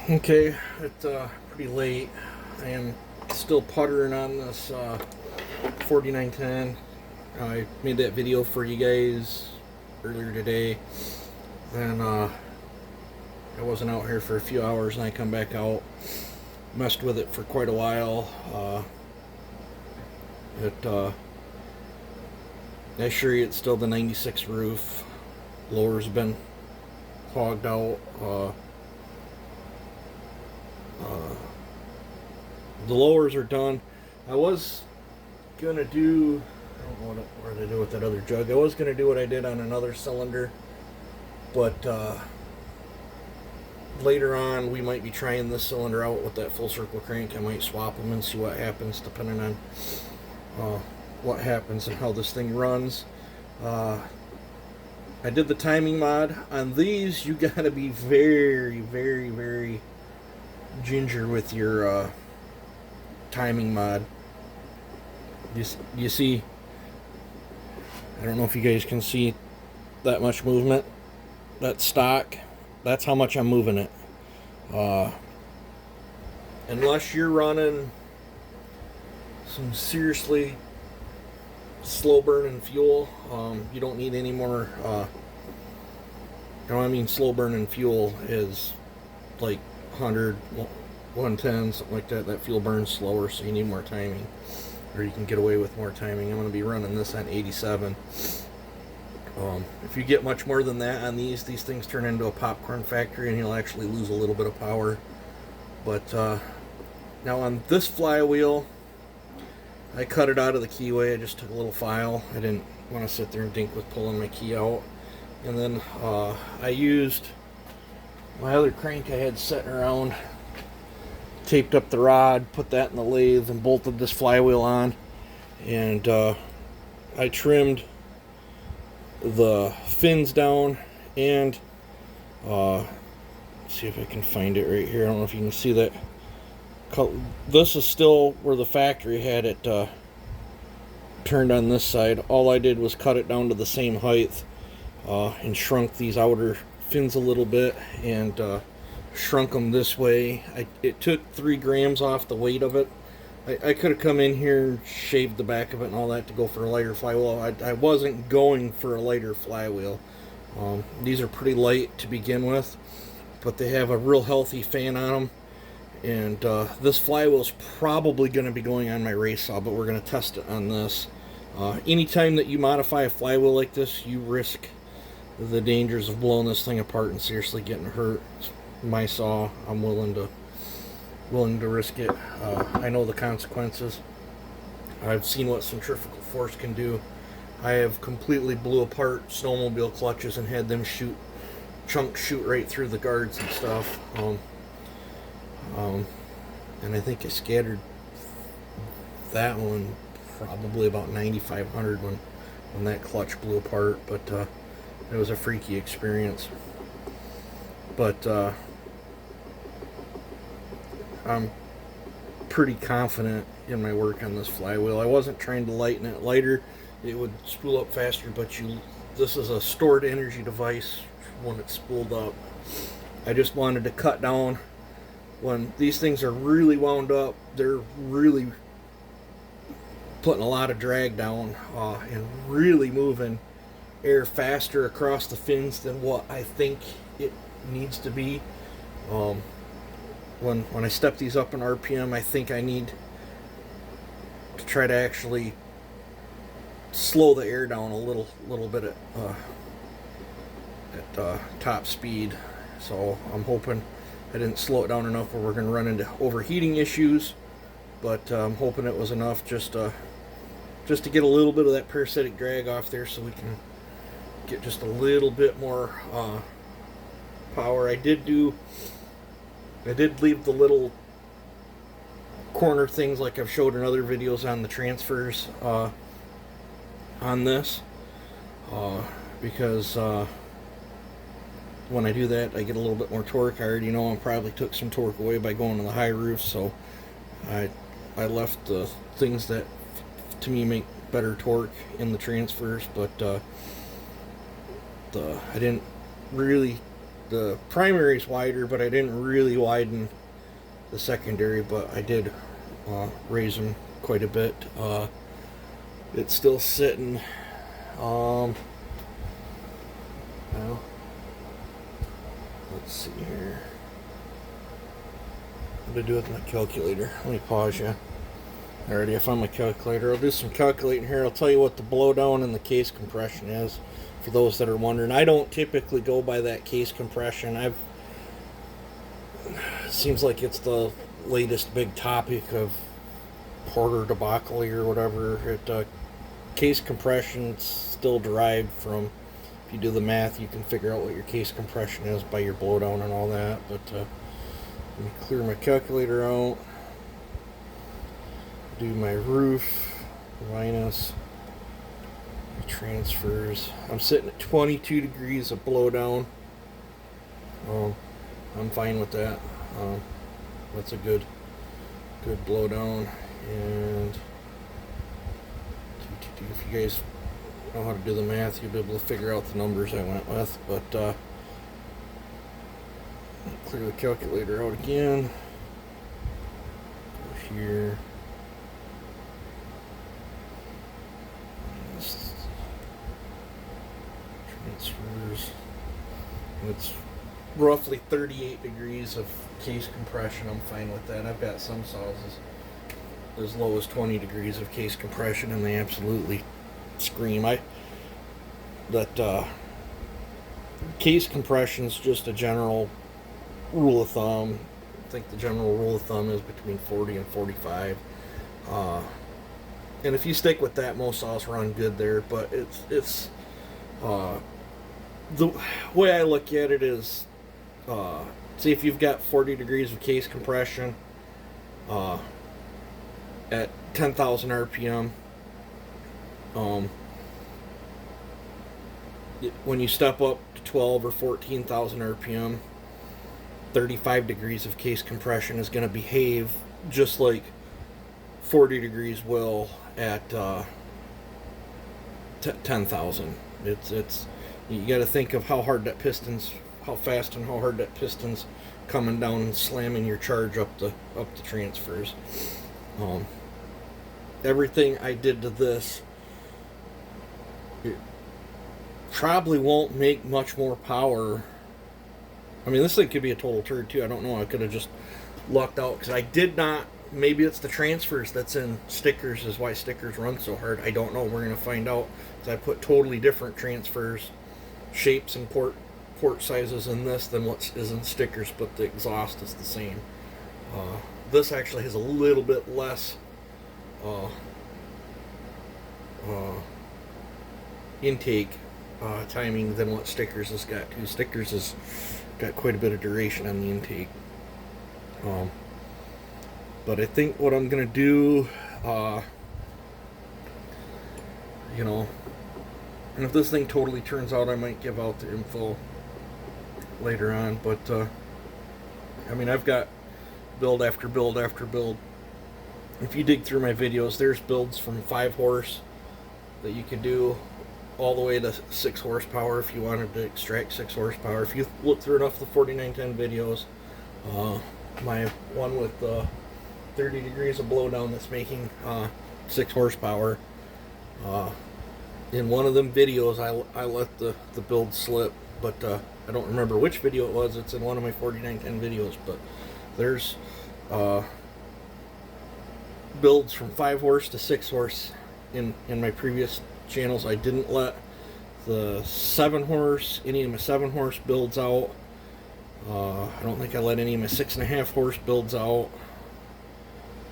Okay, it's pretty late. I am still puttering on this 4910. I made that video for you guys earlier today, and I wasn't out here for a few hours, and I come back out, messed with it for quite a while. I assure you, it's still the 96 roof. Lower's been hogged out. The lowers are done. I was gonna do, I don't know what to do with that other jug. I was gonna do what I did on another cylinder, but later on we might be trying this cylinder out with that full circle crank. I might swap them and see what happens depending on what happens and how this thing runs. I did the timing mod on these. You gotta be very, very, very ginger with your timing mod. You see, I don't know if you guys can see that much movement. That's stock. That's how much I'm moving it. Unless you're running some seriously slow burning fuel, you don't need any more. I mean, slow burning fuel is like 100, 110, something like that. That fuel burns slower, so you need more timing, or you can get away with more timing. I'm going to be running this on 87. If you get much more than that on these things turn into a popcorn factory, and you'll actually lose a little bit of power. But now on this flywheel, I cut it out of the keyway. I just took a little file. I didn't want to sit there and dink with pulling my key out. And then I used my other crank I had sitting around, taped up the rod, put that in the lathe, and bolted this flywheel on. And I trimmed the fins down, and let's see if I can find it right here. I don't know if you can see that. This is still where the factory had it turned on this side. All I did was cut it down to the same height and shrunk these outer fins a little bit, and shrunk them this way. It took 3 grams off the weight of it. I could have come in here and shaved the back of it and all that to go for a lighter flywheel. I wasn't going for a lighter flywheel. These are pretty light to begin with, but they have a real healthy fan on them. And this flywheel is probably going to be going on my race saw, but we're going to test it on this. Anytime that you modify a flywheel like this, you risk the dangers of blowing this thing apart and seriously getting hurt. It's my saw. I'm willing to risk it. I know the consequences. I've seen what centrifugal force can do. I have completely blew apart snowmobile clutches and had them chunks shoot right through the guards and stuff. And I think I scattered that one probably about 9,500 when that clutch blew apart, but it was a freaky experience. But I'm pretty confident in my work on this flywheel. I wasn't trying to lighten it lighter. It would spool up faster, but this is a stored energy device when it's spooled up. I just wanted to cut down. When these things are really wound up, they're really putting a lot of drag down and really moving air faster across the fins than what I think it needs to be. When I step these up in RPM, I think I need to try to actually slow the air down a little bit at top speed. So I'm hoping I didn't slow it down enough where we're going to run into overheating issues, but I'm hoping it was enough just to get a little bit of that parasitic drag off there, so we can get just a little bit more power. I did leave the little corner things like I've showed in other videos on the transfers on this because when I do that, I get a little bit more torque. I already know I probably took some torque away by going to the high roof, so I left the things that to me make better torque in the transfers, but I didn't really the primary's wider, but I didn't really widen the secondary, but I did raise them quite a bit. It's still sitting. Well, let's see here. What to do with my calculator? Let me pause you. Alrighty, I found my calculator. I'll do some calculating here. I'll tell you what the blowdown and the case compression is, for those that are wondering. I don't typically go by that case compression. Seems like it's the latest big topic of Porter debacle or whatever. Case compression still derived from, if you do the math, you can figure out what your case compression is by your blowdown and all that. But let me clear my calculator out. Do my roof minus my transfers. I'm sitting at 22 degrees of blowdown. I'm fine with that. That's a good blowdown. And if you guys know how to do the math, you'll be able to figure out the numbers I went with. But clear the calculator out again. Go here. Transfers. And it's roughly 38 degrees of case compression. I'm fine with that. I've got some saws as low as 20 degrees of case compression, and they absolutely scream. Case compression is just a general rule of thumb. I think the general rule of thumb is between 40 and 45. And if you stick with that, most saws run good there. But it's the way I look at it is, see if you've got 40 degrees of case compression at 10,000 RPM. When you step up to 12 or 14,000 RPM, 35 degrees of case compression is going to behave just like 40 degrees will at 10,000. It's you got to think of how fast and how hard that piston's coming down and slamming your charge up the transfers. Everything I did to this, it probably won't make much more power. I mean, this thing could be a total turd too. I don't know. I could have just lucked out because I did not. Maybe it's the transfers that's in stickers is why stickers run so hard. I don't know. We're going to find out. I put totally different transfers, shapes, and port sizes in this than what is in stickers, but the exhaust is the same. This actually has a little bit less intake timing than what stickers has got too. Stickers has got quite a bit of duration on the intake. But I think what I'm gonna do, and if this thing totally turns out, I might give out the info later on. But I mean, I've got build after build after build. If you dig through my videos, there's builds from 5 horse that you can do all the way to 6 horsepower if you wanted to extract 6 horsepower. If you look through enough of the 4910 videos, my one with 30 degrees of blowdown that's making 6 horsepower, in one of them videos I let the build slip, but I don't remember which video it was. It's in one of my 4910 videos, but there's builds from 5 horse to 6 horse in my previous channels. I didn't let the 7 horse, any of my 7 horse builds out. I don't think I let any of my 6.5 horse builds out.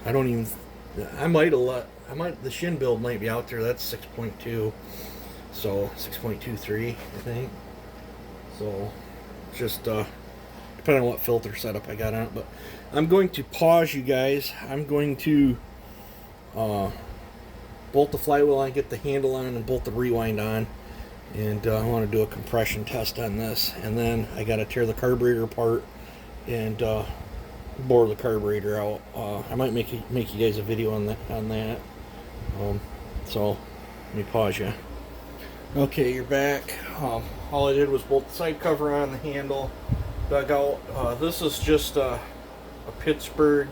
I might have the Shin build might be out there. That's 6.2, so 6.23 I think. So just depending on what filter setup I got on it. But I'm going to pause you guys. I'm going to bolt the flywheel on, get the handle on, and bolt the rewind on. And I want to do a compression test on this. And then I got to tear the carburetor apart and bore the carburetor out. I might make you guys a video on that. So let me pause you. Okay, you're back. All I did was bolt the side cover on the handle, dug out. This is just a Pittsburgh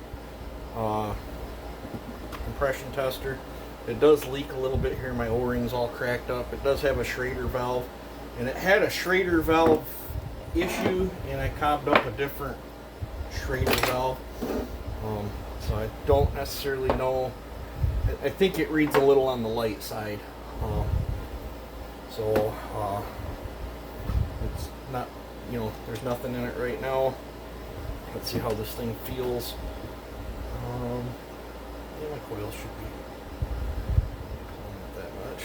compression tester. It does leak a little bit here. My O-ring's all cracked up. It does have a Schrader valve, and it had a Schrader valve issue, and I cobbed up a different Schrader valve. So I don't necessarily know. I think it reads a little on the light side. So it's not, there's nothing in it right now. Let's see how this thing feels. Yeah, my coils should be not that much.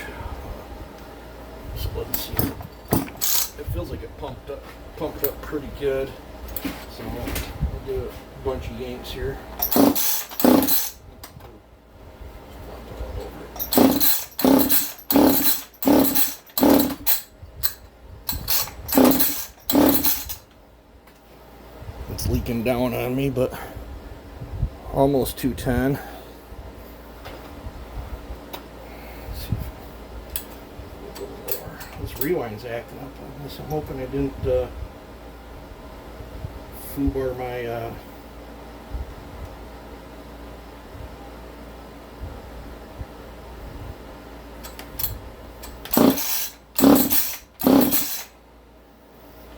So let's see. It feels like it pumped up pretty good. So we'll do a bunch of yanks here. It's leaking down on me, but almost 210. Let's see if a little more. This rewind's acting up on this. I'm hoping I didn't foobar my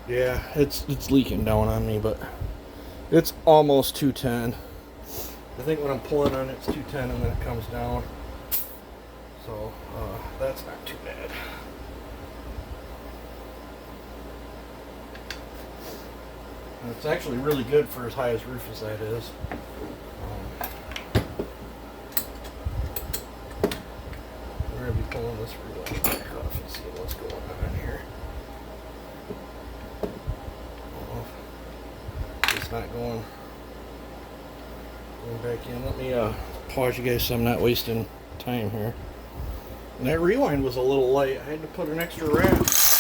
yeah, it's leaking down on me, but it's almost 210. I think when I'm pulling on it, it's 210 and then it comes down. So that's not too bad. And it's actually really good for as high as roof as that is. We're going to be pulling this rewind back off and seeing what's going on here. It's not going back in. Let me pause you guys so I'm not wasting time here. And that rewind was a little light. I had to put an extra wrap. So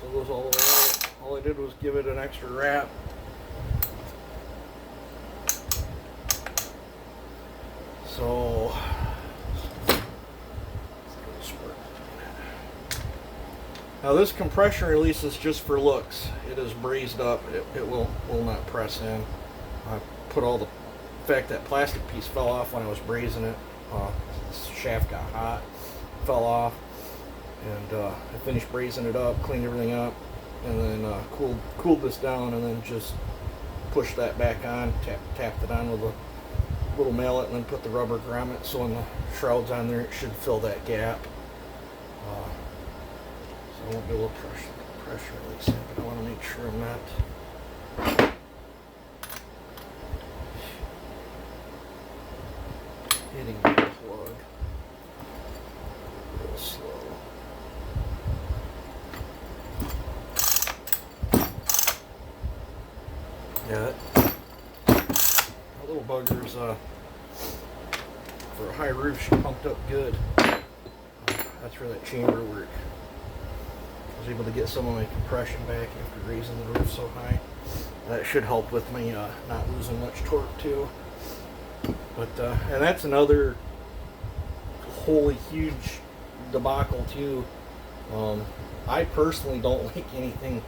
it goes all the way out. All I did was give it an extra wrap. So now this compression release is just for looks. It is brazed up. It will not press in. I put all the, in fact, that plastic piece fell off when I was brazing it. The shaft got hot, fell off, and I finished brazing it up, cleaned everything up, and then cooled this down, and then just pushed that back on, tapped it on with a little mallet, and then put the rubber grommet. So when the shroud's on there, it should fill that gap. I won't be able to pressure release it, but I want to make sure I'm not hitting the plug real slow. Yeah, that little bugger's for a high roof, she pumped up good. That's for that chamber work. I was able to get some of my compression back after raising the roof so high. That should help with me not losing much torque too. But and that's another wholly huge debacle too. I personally don't like anything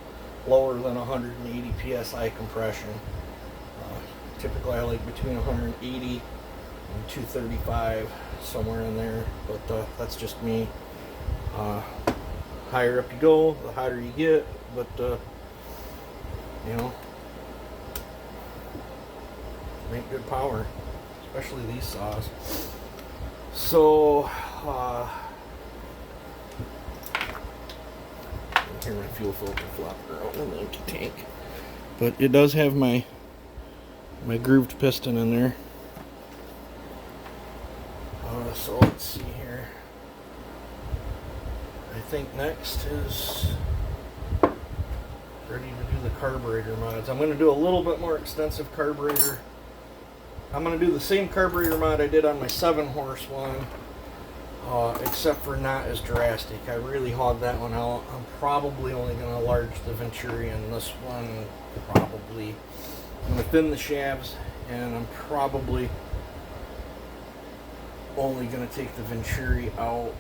lower than 180 psi compression. Typically I like between 180 and 235, somewhere in there, but that's just me. Higher up you go, the hotter you get, but make good power, especially these saws. So hear my fuel filter flopping around in the empty tank, but it does have my grooved piston in there. So let's see here. I think next is ready to do the carburetor mods. I'm going to do a little bit more extensive carburetor. I'm going to do the same carburetor mod I did on my 7-horse one, except for not as drastic. I really hogged that one out. I'm probably only going to enlarge the Venturi in this one. Probably. I'm going to thin the shafts, and I'm probably only going to take the Venturi out.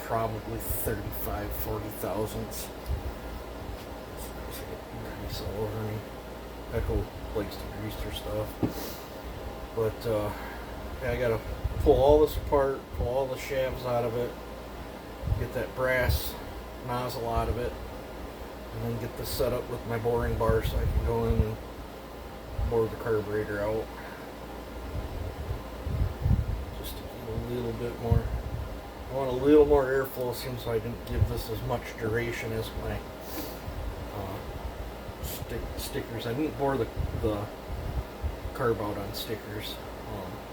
Probably 35, 40 thousandths. Grease all over me. Echo likes to grease her stuff. But yeah, I gotta pull all this apart, pull all the shafts out of it, get that brass nozzle out of it, and then get this set up with my boring bar so I can go in and bore the carburetor out. Just to get a little bit more. I want a little more airflow since I didn't give this as much duration as my stickers. I didn't bore the carb out on stickers.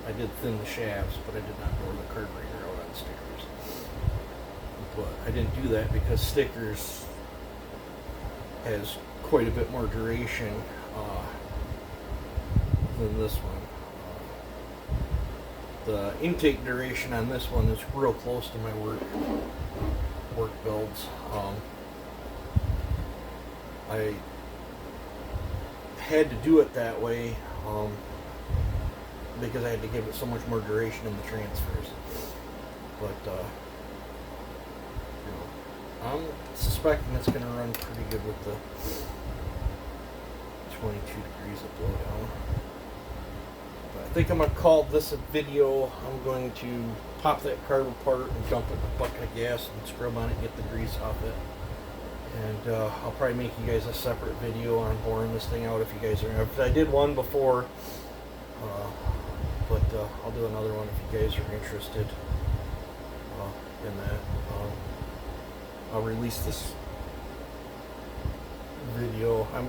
I did thin the shafts, but I did not bore the carburetor out on stickers. But I didn't do that because stickers has quite a bit more duration than this one. The intake duration on this one is real close to my work builds. I had to do it that way because I had to give it so much more duration in the transfers. But you know, I'm suspecting it's going to run pretty good with the 22 degrees of blowdown. I think I'm going to call this a video. I'm going to pop that carb apart and dump it in a bucket of gas and scrub on it and get the grease off it. And I'll probably make you guys a separate video on boring this thing out if you guys are. I did one before, but I'll do another one if you guys are interested in that. I'll release this video. I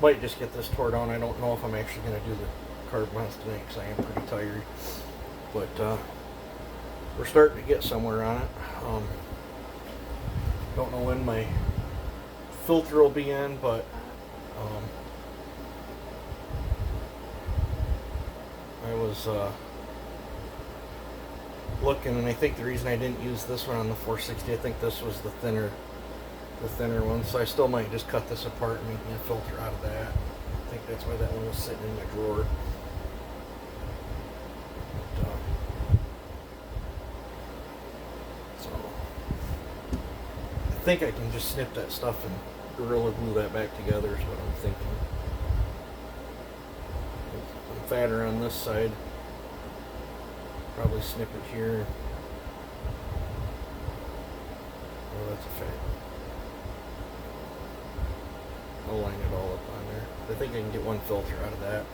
might just get this tore down. I don't know if I'm actually going to do the carb mounts tonight because I am pretty tired, but we're starting to get somewhere on it. Don't know when my filter will be in, but I was looking, and I think the reason I didn't use this one on the 460, I think this was the thinner one, so I still might just cut this apart and make me a filter out of that. I think that's why that one was sitting in my drawer. I think I can just snip that stuff and Gorilla glue that back together is what I'm thinking. I'm fatter on this side. Probably snip it here. Oh, that's a fat. I'll line it all up on there. I think I can get one filter out of that.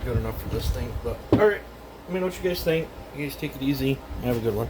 Good enough for this thing. But alright, let me know what you guys think. You guys take it easy. Have a good one.